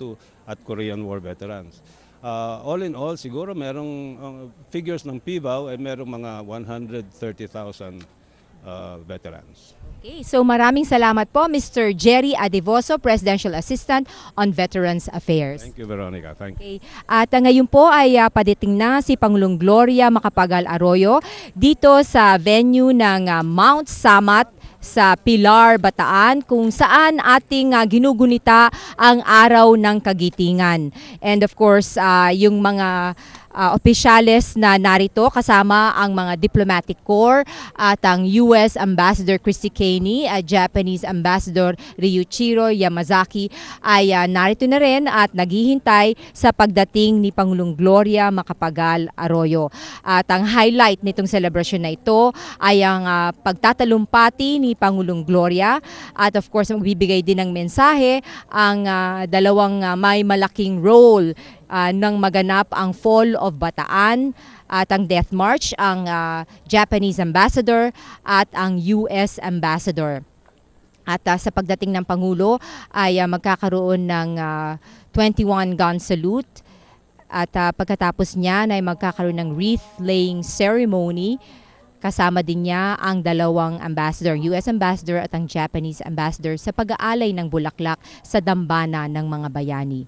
II at Korean War veterans. All in all, siguro merong figures ng PIVAW ay merong mga 130,000 veterans. Okay, so maraming salamat po Mr. Jerry Adevoso, Presidential Assistant on Veterans Affairs. Thank you, Veronica. Thank you. Okay. At ngayon po ay padating na si Pangulong Gloria Macapagal-Arroyo dito sa venue ng Mount Samat sa Pilar Bataan kung saan ating ginugunita ang araw ng Kagitingan. And of course, yung mga opisyales na narito kasama ang mga diplomatic corps at ang US Ambassador Christy Caney, Japanese Ambassador Ryuichiro Yamazaki ay narito na rin at naghihintay sa pagdating ni Pangulong Gloria Macapagal-Arroyo. At ang highlight nitong celebration na ito ay ang pagtatalumpati ni Pangulong Gloria at of course magbibigay din ng mensahe ang dalawang may malaking role nang maganap ang Fall of Bataan at ang Death March, ang Japanese Ambassador at ang US Ambassador. At sa pagdating ng Pangulo ay magkakaroon ng 21 gun salute at pagkatapos niya ay magkakaroon ng wreath laying ceremony. Kasama din niya ang dalawang ambassador, US Ambassador at ang Japanese Ambassador sa pag-aalay ng bulaklak sa dambana ng mga bayani.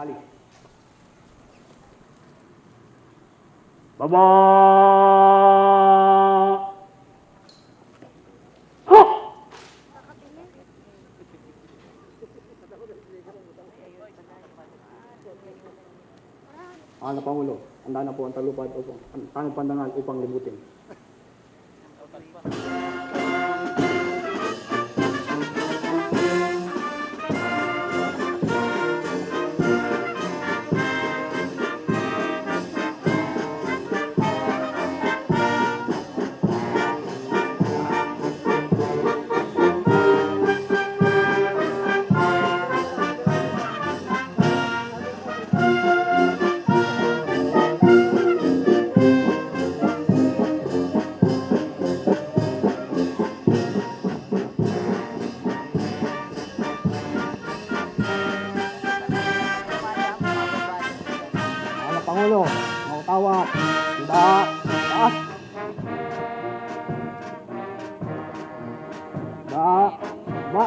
Kali. Baba. Ano Pangulo, handa na po ang talupad upang tanong pandangal upang libutin. Pangulo, mau tawag, tidak, taas. Ba.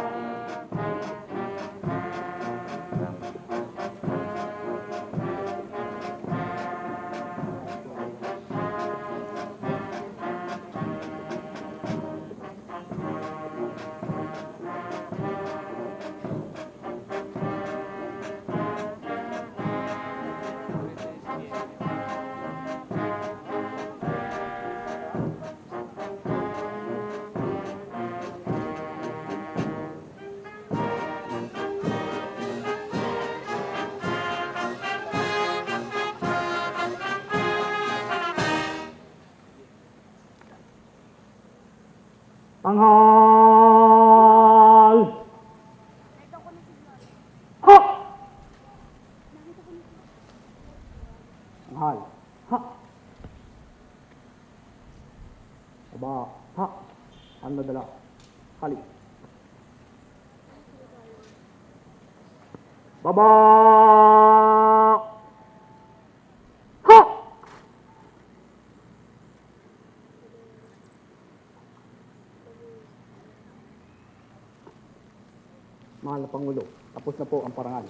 Tanghal! Ha! Tanghal. Ha! Aba. Ha! Ano dala? Kali. Baba! Ha! Mahal na Pangulo, tapos na po ang parangal.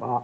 Ha.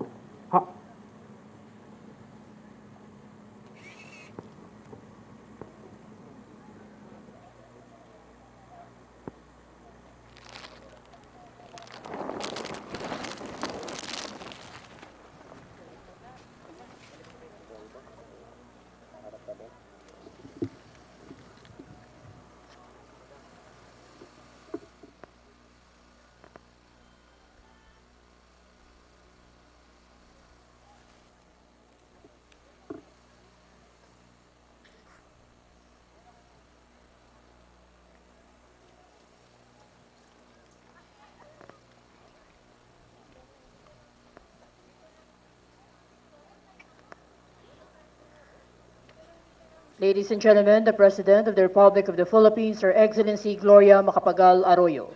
Ladies and gentlemen, the President of the Republic of the Philippines, Her Excellency Gloria Macapagal-Arroyo.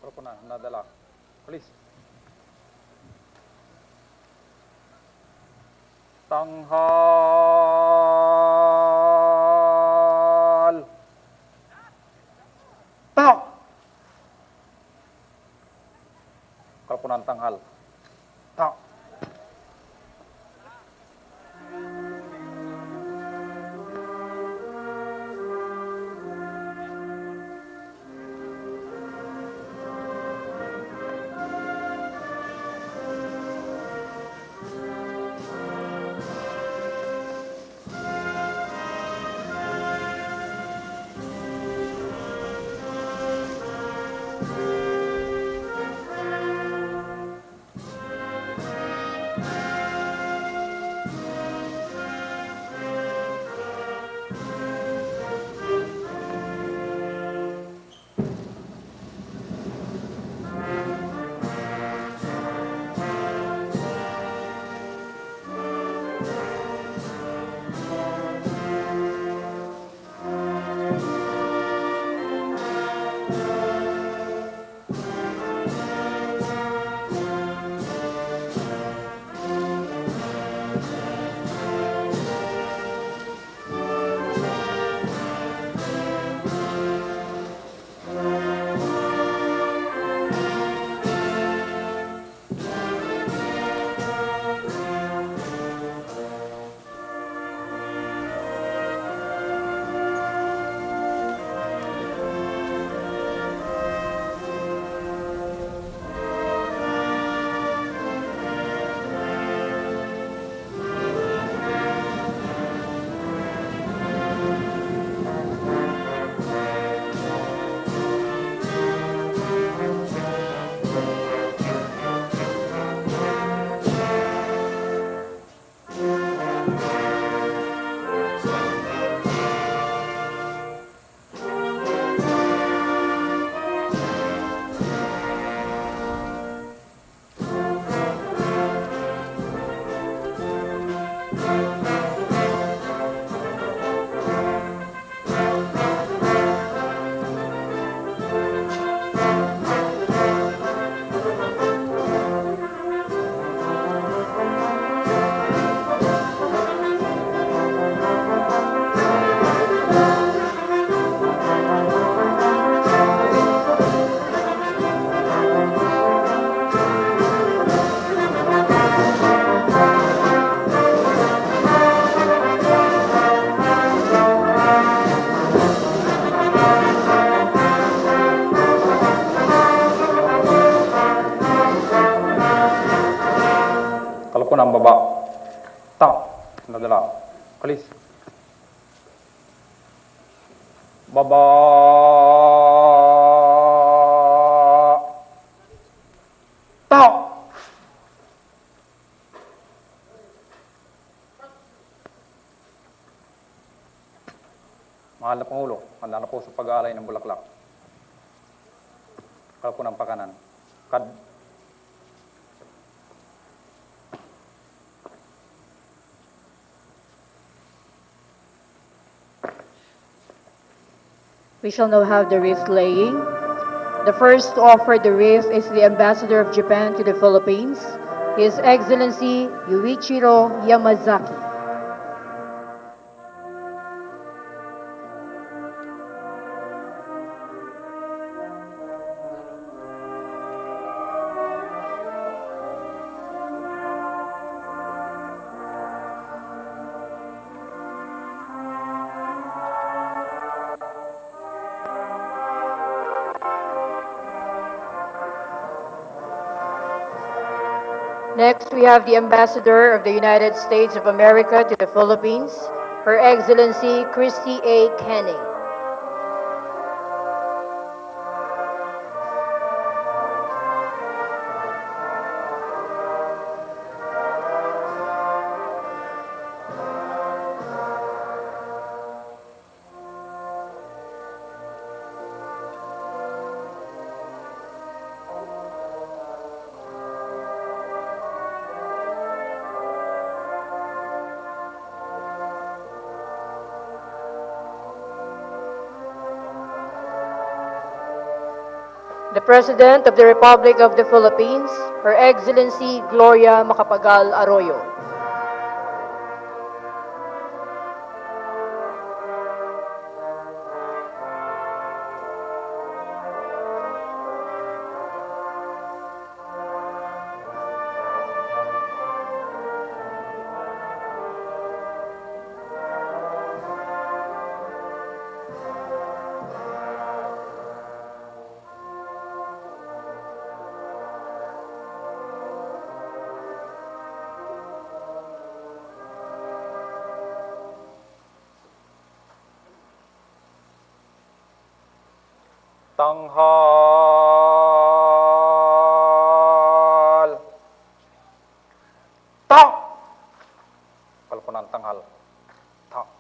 Pero po na, nadala. Please. Tanghal. Tak. Kalau po ng tanghal. Tak. Korpo ng baba. Tak. Nadala. Kalis. Baba. Tak. Mahal na Pangulo, handa na po sa pag-aalay ng bulaklak. Kalpo ng pakanan. We shall now have the wreath laying. The first to offer the wreath is the Ambassador of Japan to the Philippines, His Excellency Yuichiro Yamazaki. Next, we have the Ambassador of the United States of America to the Philippines, Her Excellency Christy A. Canning. The President of the Republic of the Philippines, Her Excellency Gloria Macapagal-Arroyo. Tanghal. Tak. Kalpo ng tanghal. Tak.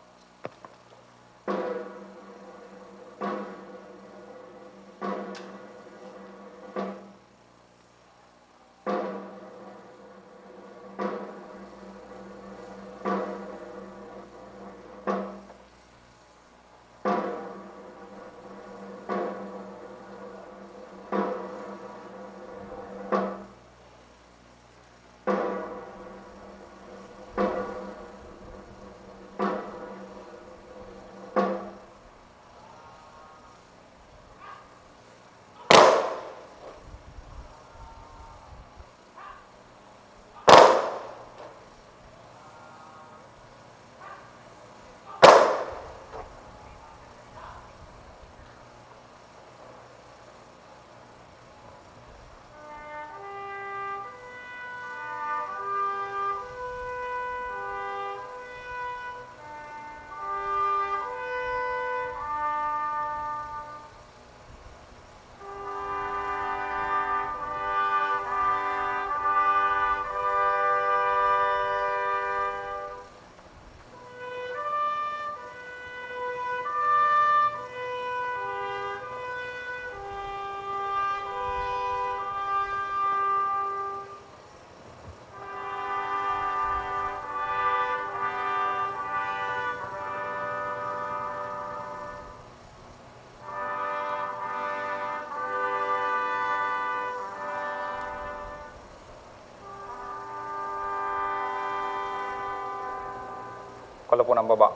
Kalpo ng baba.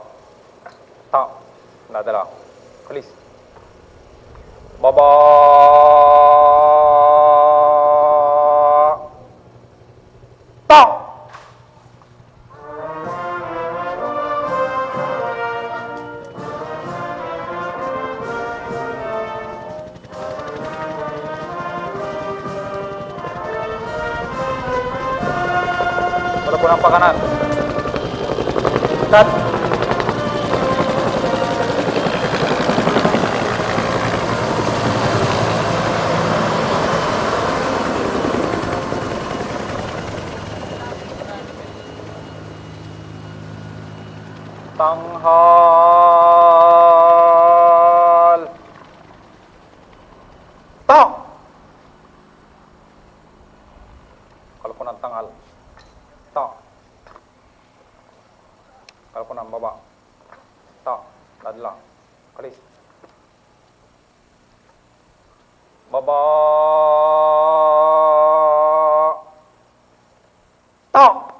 Tak. Nadala. Kalis. Baba. Tak. Wala po ng pakanan. Cut. Tanghal. Tak. Kalau po ng tanghal. Tak. Kalau po ng baba. Tak. Dadla. Kalis. Baba. Tak.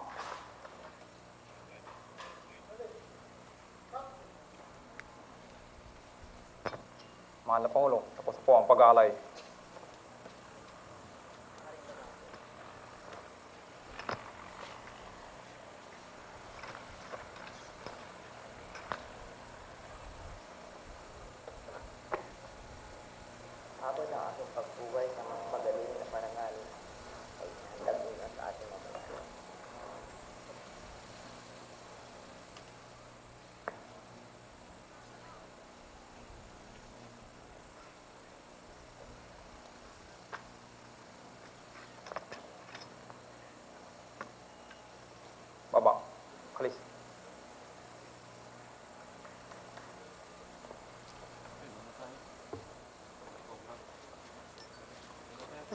Mahal na Pangulo, tapos po ang pag-aalay. Habang ang aking pagbuhay sa mas magaling na parangal ay handag na sa ating mga banal. Baba. Kalis.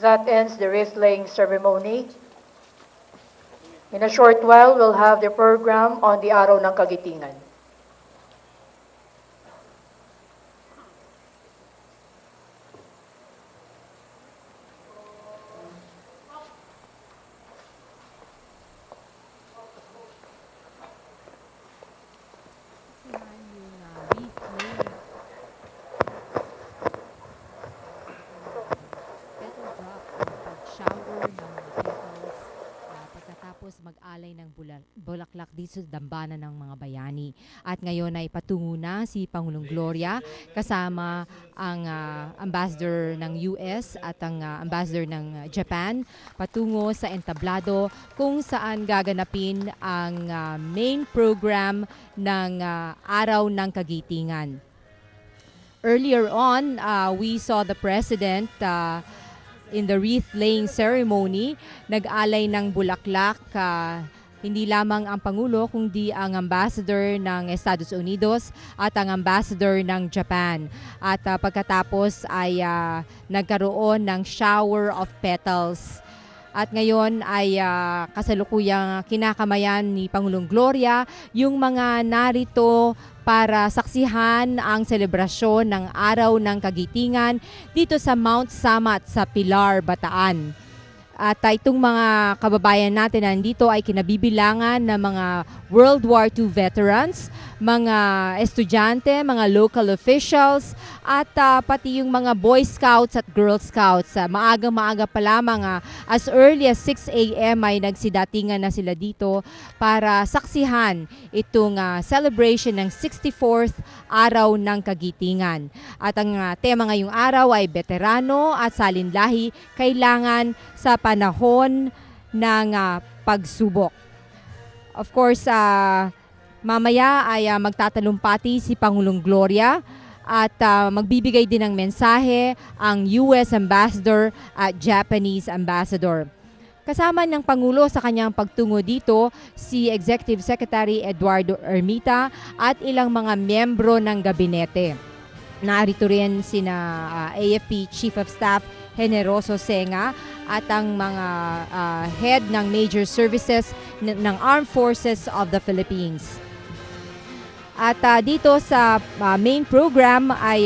That ends the wreath laying ceremony. In a short while, we'll have the program on the Araw ng Kagitingan. Shower ng petals pagkatapos mag-alay ng bulaklak dito sa dambana ng mga bayani. At ngayon ay patungo na si Pangulong Gloria kasama ang ambassador ng US at ang ambassador ng Japan patungo sa entablado kung saan gaganapin ang main program ng Araw ng Kagitingan. Earlier on, we saw the President in the wreath-laying ceremony, nag-alay ng bulaklak, hindi lamang ang Pangulo, kundi ang Ambassador ng Estados Unidos at ang Ambassador ng Japan. At pagkatapos ay nagkaroon ng shower of petals. At ngayon ay kasalukuyang kinakamayan ni Pangulong Gloria yung mga narito para saksihan ang selebrasyon ng Araw ng Kagitingan dito sa Mount Samat sa Pilar, Bataan. At itong mga kababayan natin na nandito ay kinabibilangan ng mga World War II veterans, mga estudyante, mga local officials, at pati yung mga Boy Scouts at Girl Scouts. Maaga-maaga pa lamang, as early as 6 a.m. ay nagsidatingan na sila dito para saksihan itong celebration ng 64th Araw ng Kagitingan. At ang tema ngayong araw ay veterano at salinlahi kailangan sa panahon ng pagsubok. Of course, mamaya ay magtatalumpati si Pangulong Gloria at magbibigay din ng mensahe ang US Ambassador at Japanese Ambassador. Kasama ng Pangulo sa kanyang pagtungo dito si Executive Secretary Eduardo Ermita at ilang mga miyembro ng gabinete. Narito rin sina AFP Chief of Staff Generoso Senga at ang mga head ng major services ng Armed Forces of the Philippines. At dito sa main program ay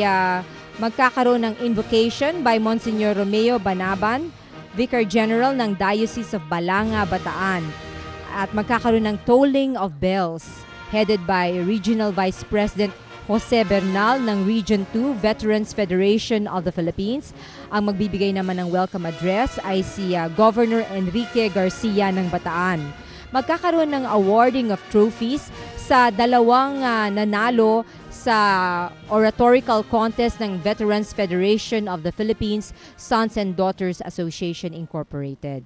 magkakaroon ng invocation by Monsignor Romeo Banaban, Vicar General ng Diocese of Balanga, Bataan. At magkakaroon ng tolling of bells headed by Regional Vice President Jose Bernal ng Region 2 Veterans Federation of the Philippines. Ang magbibigay naman ng welcome address ay si Governor Enrique Garcia ng Bataan. Magkakaroon ng awarding of trophies sa dalawang nanalo sa oratorical contest ng Veterans Federation of the Philippines, Sons and Daughters Association Incorporated.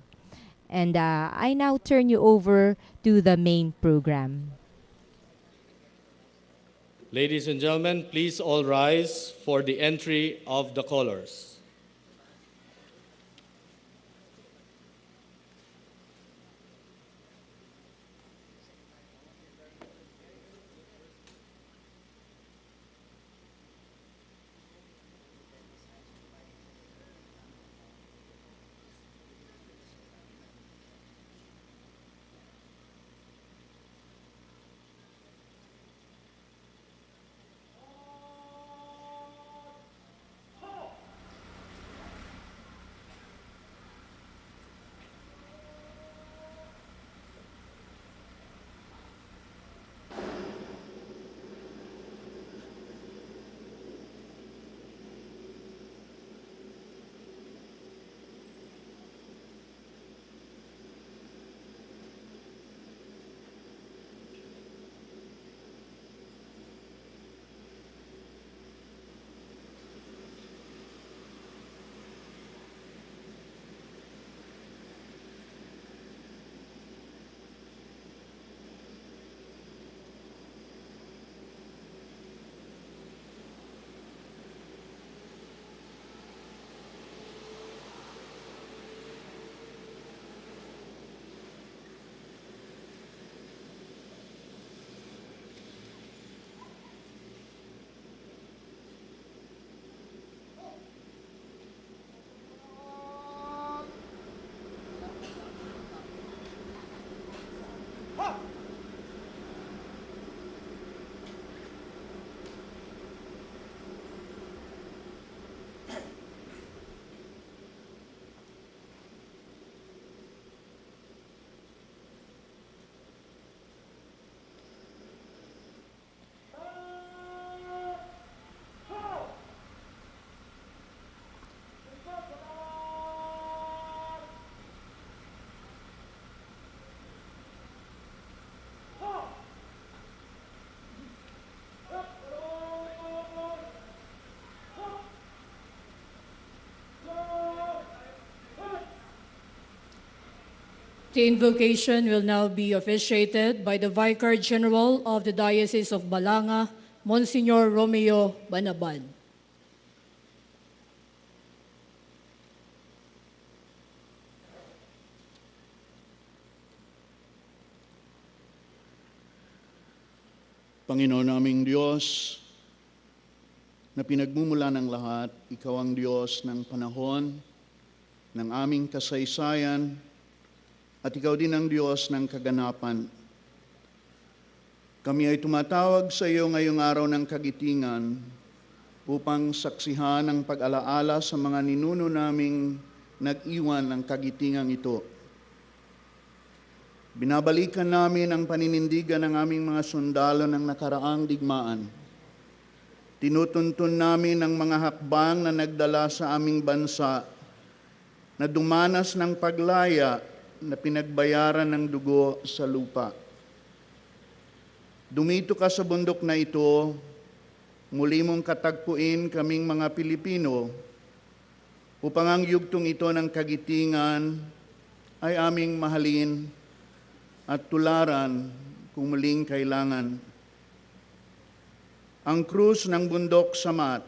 And I now turn you over to the main program. Ladies and gentlemen, please all rise for the entry of the callers. The invocation will now be officiated by the Vicar General of the Diocese of Balanga, Monsignor Romeo Banaban. Panginoon naming Diyos, na pinagmumula ng lahat, Ikaw ang Diyos ng panahon, ng aming kasaysayan, at Ikaw din ang Diyos ng kaganapan. Kami ay tumatawag sa iyo ngayong araw ng Kagitingan upang saksihan ang pag-alaala sa mga ninuno naming nag-iwan ng kagitingang ito. Binabalikan namin ang paninindigan ng aming mga sundalo ng nakaraang digmaan. Tinutuntun namin ang mga hakbang na nagdala sa aming bansa na dumanas ng paglaya na pinagbayaran ng dugo sa lupa. Dumito ka sa bundok na ito, muli mong katagpuin kaming mga Pilipino upang ang yugtong ito ng kagitingan ay aming mahalin at tularan kung muling kailangan. Ang krus ng bundok Samat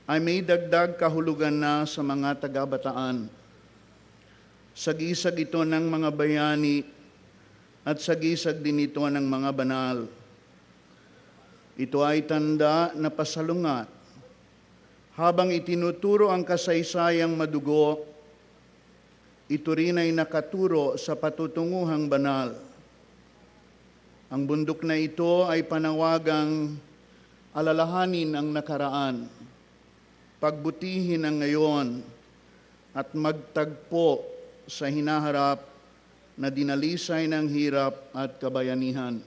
ay may dagdag kahulugan na sa mga taga-Bataan. Sagisag ito ng mga bayani at sagisag din ito ng mga banal. Ito ay tanda na pasalungat. Habang itinuturo ang kasaysayang madugo, ito rin ay nakaturo sa patutunguhang banal. Ang bundok na ito ay panawagang alalahanin ang nakaraan, pagbutihin ang ngayon, at magtagpo sa hinaharap na dinalisay ng hirap at kabayanihan.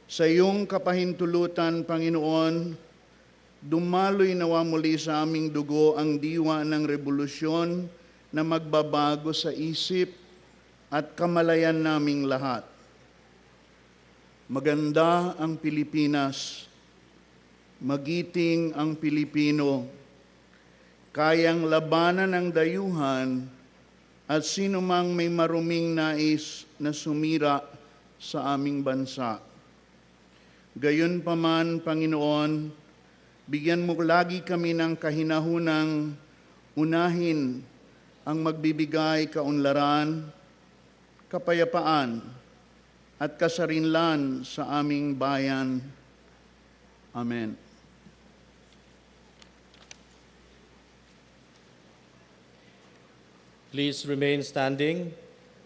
Sa iyong kapahintulutan, Panginoon, dumaloy nawa muli sa aming dugo ang diwa ng revolusyon na magbabago sa isip at kamalayan naming lahat. Maganda ang Pilipinas, magiting ang Pilipino, kayang labanan ng dayuhan at sino mang may maruming nais na sumira sa aming bansa. Gayunpaman, Panginoon, bigyan mo lagi kami ng kahinahunang unahin ang magbibigay kaunlaran, kapayapaan, at kasarinlan sa aming bayan. Amen. Please remain standing.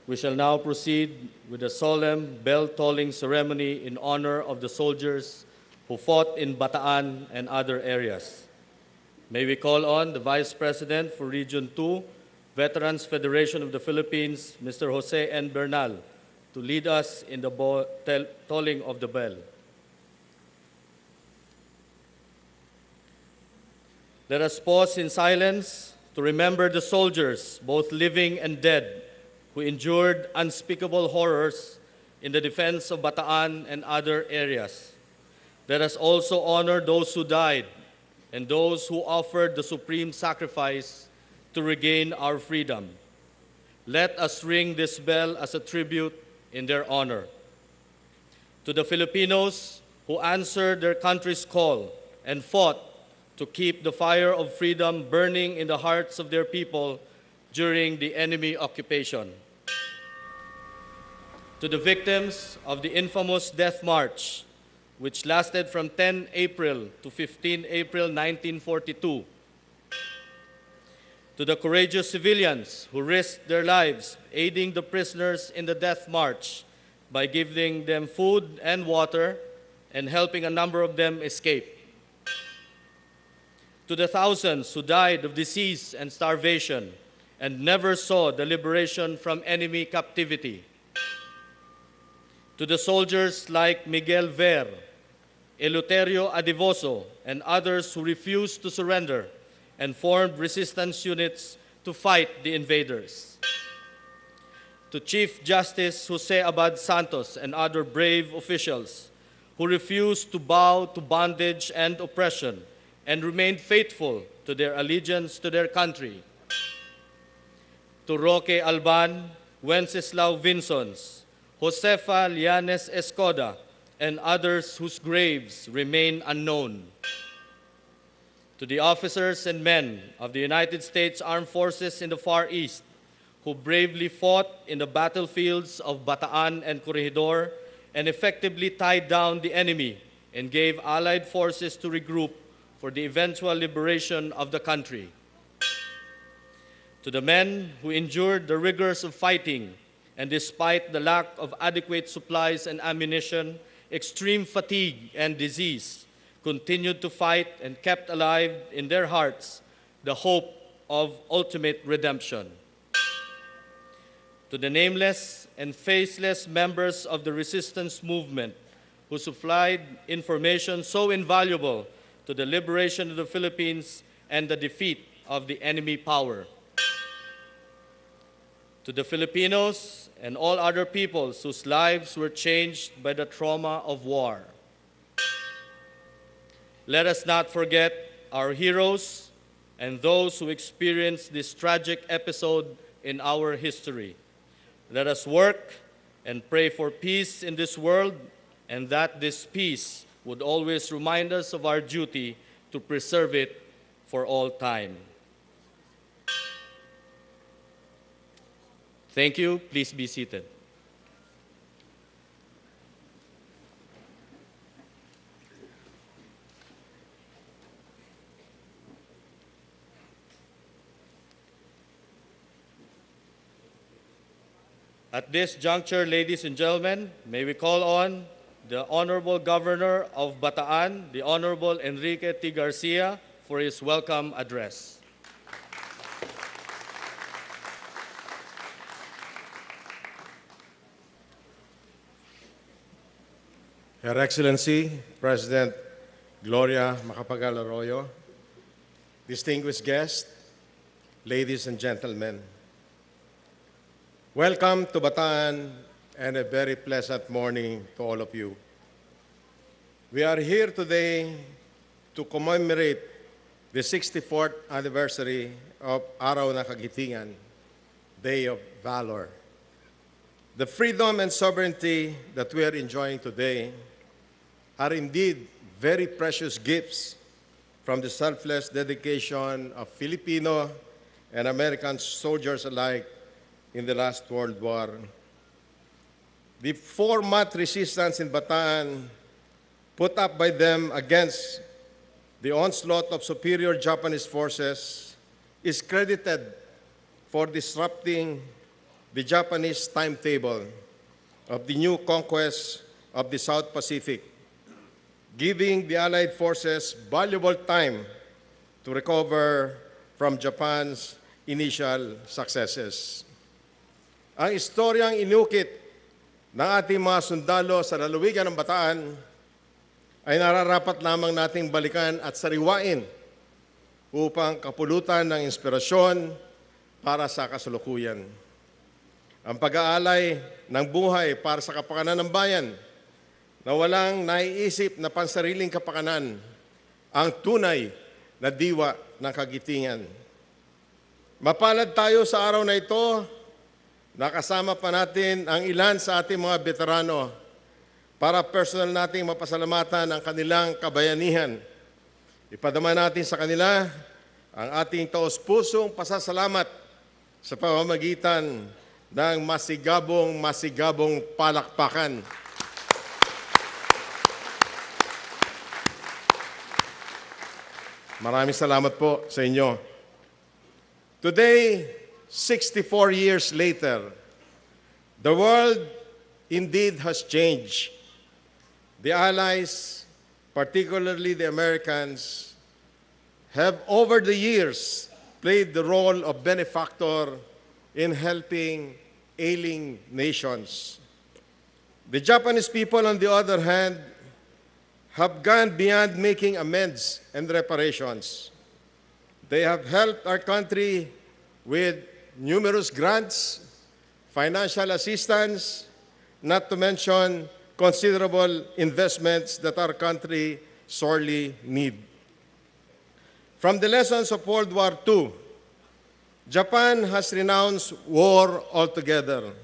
We shall now proceed with a solemn bell-tolling ceremony in honor of the soldiers who fought in Bataan and other areas. May we call on the Vice President for Region 2, Veterans Federation of the Philippines, Mr. Jose N. Bernal, to lead us in the tolling of the bell. Let us pause in silence to remember the soldiers, both living and dead, who endured unspeakable horrors in the defense of Bataan and other areas. Let us also honor those who died and those who offered the supreme sacrifice to regain our freedom. Let us ring this bell as a tribute in their honor. To the Filipinos who answered their country's call and fought to keep the fire of freedom burning in the hearts of their people during the enemy occupation. To the victims of the infamous Death March, which lasted from 10 April to 15 April 1942. To the courageous civilians who risked their lives aiding the prisoners in the Death March by giving them food and water and helping a number of them escape. To the thousands who died of disease and starvation and never saw the liberation from enemy captivity. To the soldiers like Miguel Ver, Eleuterio Adivoso, and others who refused to surrender and formed resistance units to fight the invaders. To Chief Justice Jose Abad Santos and other brave officials who refused to bow to bondage and oppression and remained faithful to their allegiance to their country. To Roque Alban, Wenceslao Vinsons, Josefa Lianes Escoda, and others whose graves remain unknown. To the officers and men of the United States Armed Forces in the Far East who bravely fought in the battlefields of Bataan and Corregidor and effectively tied down the enemy and gave Allied forces to regroup for the eventual liberation of the country. To the men who endured the rigors of fighting and despite the lack of adequate supplies and ammunition, extreme fatigue and disease, continued to fight and kept alive in their hearts the hope of ultimate redemption. To the nameless and faceless members of the resistance movement who supplied information so invaluable to the liberation of the Philippines and the defeat of the enemy power. To the Filipinos and all other peoples whose lives were changed by the trauma of war. Let us not forget our heroes and those who experienced this tragic episode in our history. Let us work and pray for peace in this world, and that this peace would always remind us of our duty to preserve it for all time. Thank you. Please be seated. At this juncture, ladies and gentlemen, may we call on the Honorable Governor of Bataan, the Honorable Enrique T. Garcia, for his welcome address. Her Excellency, President Gloria Macapagal-Arroyo, distinguished guests, ladies and gentlemen, welcome to Bataan and a very pleasant morning to all of you. We are here today to commemorate the 64th anniversary of Araw ng Kagitingan, day of valor. The freedom and sovereignty that we are enjoying today are indeed very precious gifts from the selfless dedication of Filipino and American soldiers alike in the last World War. The 4-month resistance in Bataan, put up by them against the onslaught of superior Japanese forces, is credited for disrupting the Japanese timetable of the new conquest of the South Pacific, giving the Allied forces valuable time to recover from Japan's initial successes. Ang istoryang inukit ng ating mga sundalo sa lalawigan ng Bataan ay nararapat lamang nating balikan at sariwain upang kapulutan ng inspirasyon para sa kasalukuyan. Ang pag-aalay ng buhay para sa kapakanan ng bayan na walang naiisip na pansariling kapakanan ang tunay na diwa ng Kagitingan. Mapalad tayo sa araw na ito, nakasama pa natin ang ilan sa ating mga veterano para personal nating mapasalamatan ang kanilang kabayanihan. Ipadama natin sa kanila ang ating taos-pusong pasasalamat sa pamamagitan ng masigabong palakpakan. Maraming salamat po sa inyo. Today, 64 years later, the world indeed has changed. The Allies, particularly the Americans, have over the years played the role of benefactor in helping ailing nations. The Japanese people, on the other hand, have gone beyond making amends and reparations. They have helped our country with numerous grants, financial assistance, not to mention considerable investments that our country sorely needs. From the lessons of World War II, Japan has renounced war altogether,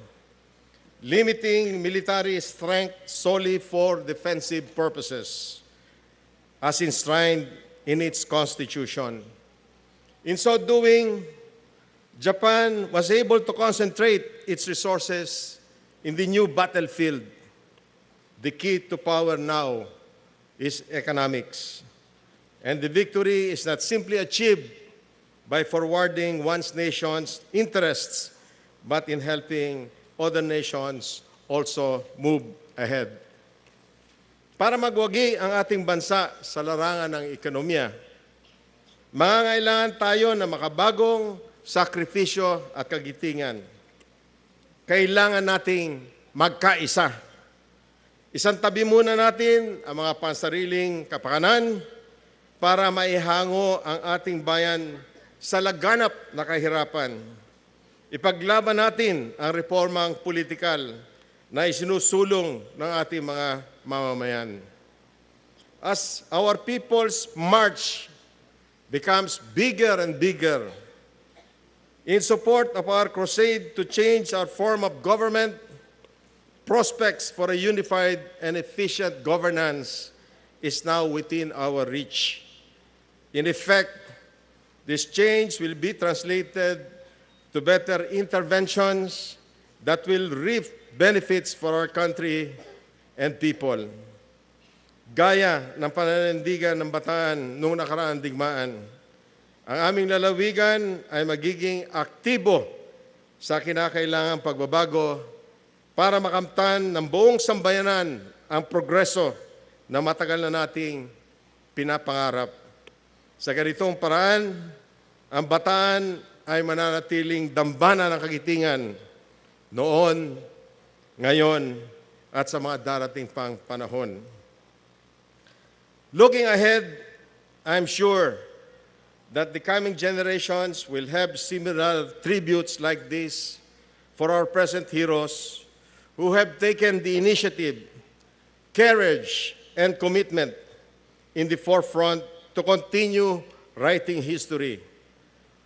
limiting military strength solely for defensive purposes, as enshrined in its constitution. In so doing, Japan was able to concentrate its resources in the new battlefield. The key to power now is economics. And the victory is not simply achieved by forwarding one's nation's interests, but in helping other nations also move ahead. Para magwagi ang ating bansa sa larangan ng ekonomiya, mangangailangan tayo ng makabagong sakripisyo at kagitingan. Kailangan nating magkaisa. Isang tabi muna natin ang mga pansariling kapakanan para maihango ang ating bayan sa laganap na kahirapan. Ipaglaban natin ang reformang politikal na isinusulong ng ating mga mamamayan. As our people's march becomes bigger and bigger, in support of our crusade to change our form of government, prospects for a unified and efficient governance is now within our reach. In effect, this change will be translated to better interventions that will reap benefits for our country and people. Gaya ng pananindigan ng Bataan noong nakaraang digmaan, ang aming lalawigan ay magiging aktibo sa kinakailangang pagbabago para makamtan ng buong sambayanan ang progreso na matagal na nating pinapangarap. Sa ganitong paraan, ang Bataan ay mananatiling dambana ng Kagitingan noon, ngayon, at sa mga darating pang panahon. Looking ahead, I'm sure that the coming generations will have similar tributes like this for our present heroes who have taken the initiative, courage, and commitment in the forefront to continue writing history,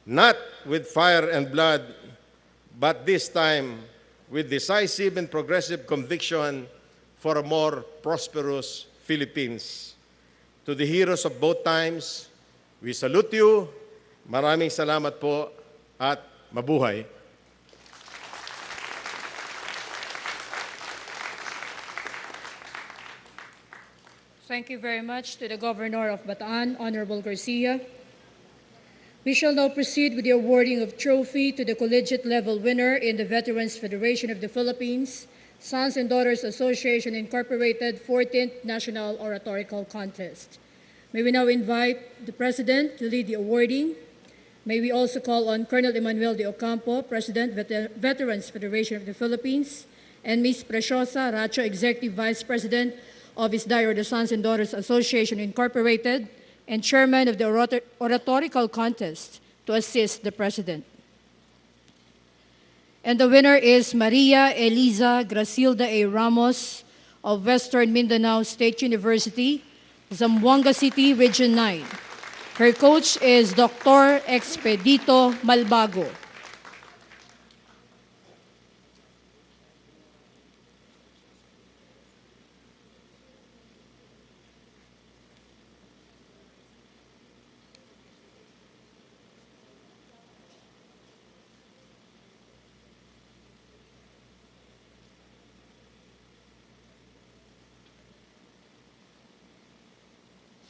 not with fire and blood, but this time with decisive and progressive conviction for a more prosperous Philippines. To the heroes of both times, we salute you. Maraming salamat po at mabuhay. Thank you very much to the Governor of Bataan, Honorable Garcia. We shall now proceed with the awarding of trophy to the collegiate level winner in the Veterans Federation of the Philippines, Sons and Daughters Association Incorporated 14th National Oratorical Contest. May we now invite the President to lead the awarding. May we also call on Colonel Emmanuel de Ocampo, President, Veterans Federation of the Philippines, and Ms. Preciosa Racho, Executive Vice President of ISDAI, the Sons and Daughters Association Incorporated, and Chairman of the Oratorical Contest, to assist the President. And the winner is Maria Eliza Gracilda A. Ramos of Western Mindanao State University, Zamboanga City, Region 9. Her coach is Dr. Expedito Malbago.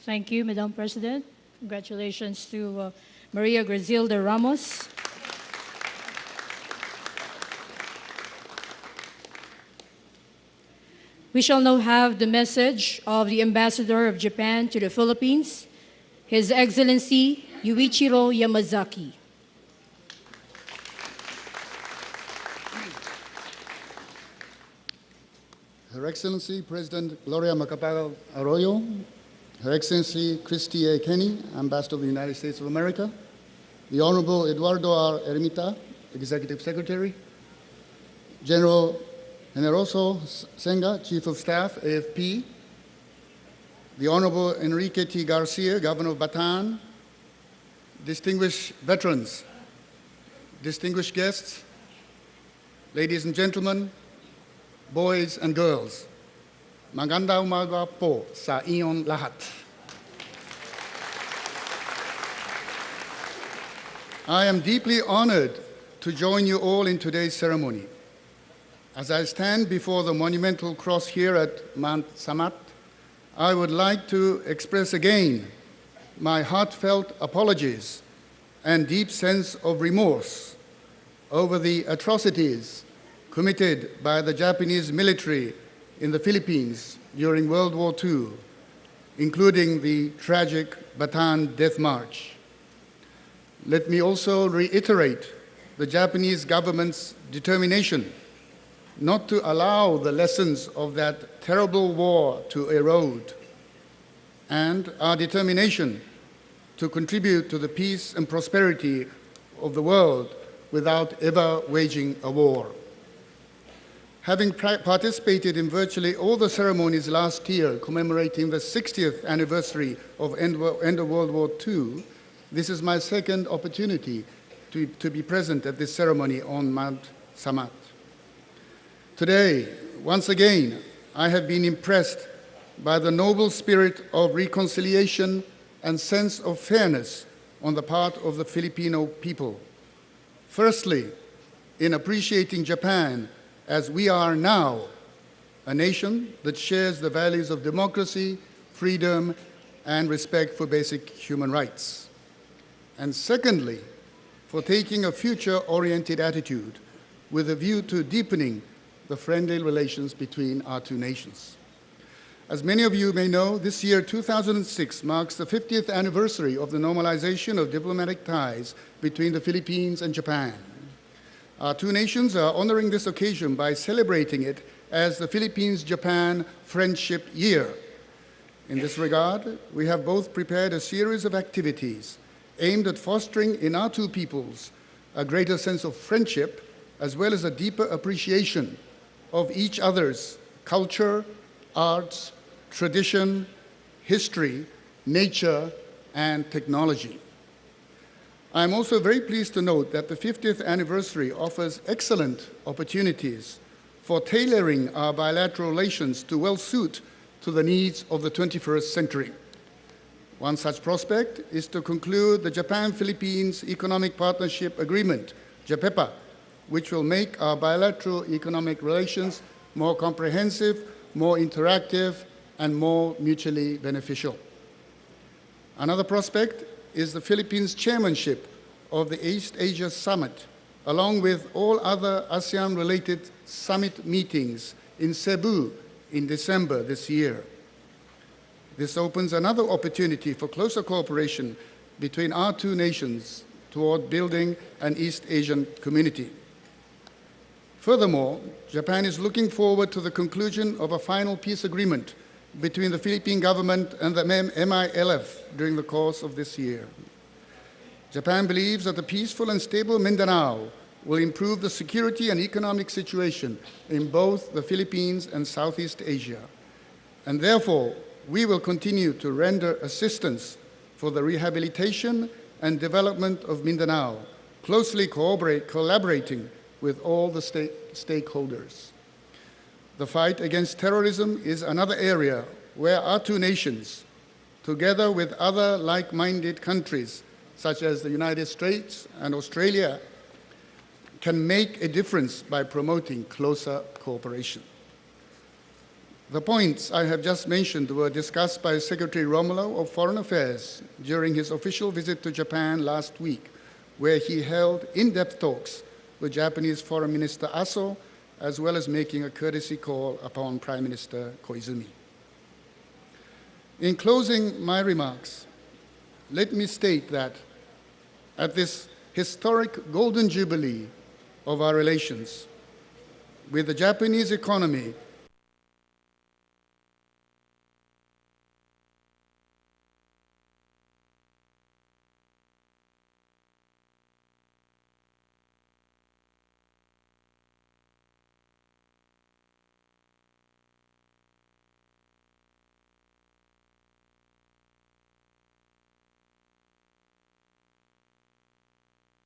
Thank you, Madam President. Congratulations to Maria Grazilda Ramos. We shall now have the message of the Ambassador of Japan to the Philippines, His Excellency Yuichiro Yamazaki. Her Excellency President Gloria Macapagal-Arroyo, Her Excellency Christy A. Kenny, Ambassador of the United States of America, the Honorable Eduardo R. Ermita, Executive Secretary, General Generoso Senga, Chief of Staff, AFP, the Honorable Enrique T. Garcia, Governor of Bataan, distinguished veterans, distinguished guests, ladies and gentlemen, boys and girls, maganda umaga po sa inyong lahat. I am deeply honored to join you all in today's ceremony. As I stand before the monumental cross here at Mount Samat, I would like to express again my heartfelt apologies and deep sense of remorse over the atrocities committed by the Japanese military in the Philippines during World War II, including the tragic Bataan Death March. Let me also reiterate the Japanese government's determination not to allow the lessons of that terrible war to erode, and our determination to contribute to the peace and prosperity of the world without ever waging a war. Having participated in virtually all the ceremonies last year commemorating the 60th anniversary of end of World War II, this is my second opportunity to be present at this ceremony on Mount Samat. Today, once again, I have been impressed by the noble spirit of reconciliation and sense of fairness on the part of the Filipino people. Firstly, in appreciating Japan as we are now, a nation that shares the values of democracy, freedom, and respect for basic human rights. And secondly, for taking a future-oriented attitude with a view to deepening the friendly relations between our two nations. As many of you may know, this year, 2006, marks the 50th anniversary of the normalization of diplomatic ties between the Philippines and Japan. Our two nations are honoring this occasion by celebrating it as the Philippines-Japan Friendship Year. In this regard, we have both prepared a series of activities aimed at fostering in our two peoples a greater sense of friendship as well as a deeper appreciation of each other's culture, arts, tradition, history, nature, and technology. I am also very pleased to note that the 50th anniversary offers excellent opportunities for tailoring our bilateral relations to well suit to the needs of the 21st century. One such prospect is to conclude the Japan-Philippines Economic Partnership Agreement, JAPEPA, which will make our bilateral economic relations more comprehensive, more interactive, and more mutually beneficial. Another prospect is the Philippines' chairmanship of the East Asia Summit, along with all other ASEAN-related summit meetings in Cebu in December this year. This opens another opportunity for closer cooperation between our two nations toward building an East Asian community. Furthermore, Japan is looking forward to the conclusion of a final peace agreement between the Philippine government and the MILF during the course of this year. Japan believes that the peaceful and stable Mindanao will improve the security and economic situation in both the Philippines and Southeast Asia, and therefore we will continue to render assistance for the rehabilitation and development of Mindanao, closely collaborating with all the stakeholders. The fight against terrorism is another area where our two nations, together with other like-minded countries such as the United States and Australia, can make a difference by promoting closer cooperation. The points I have just mentioned were discussed by Secretary Romulo of Foreign Affairs during his official visit to Japan last week, where he held in-depth talks with Japanese Foreign Minister Aso, as well as making a courtesy call upon Prime Minister Koizumi. In closing my remarks, let me state that at this historic golden jubilee of our relations, with the Japanese economy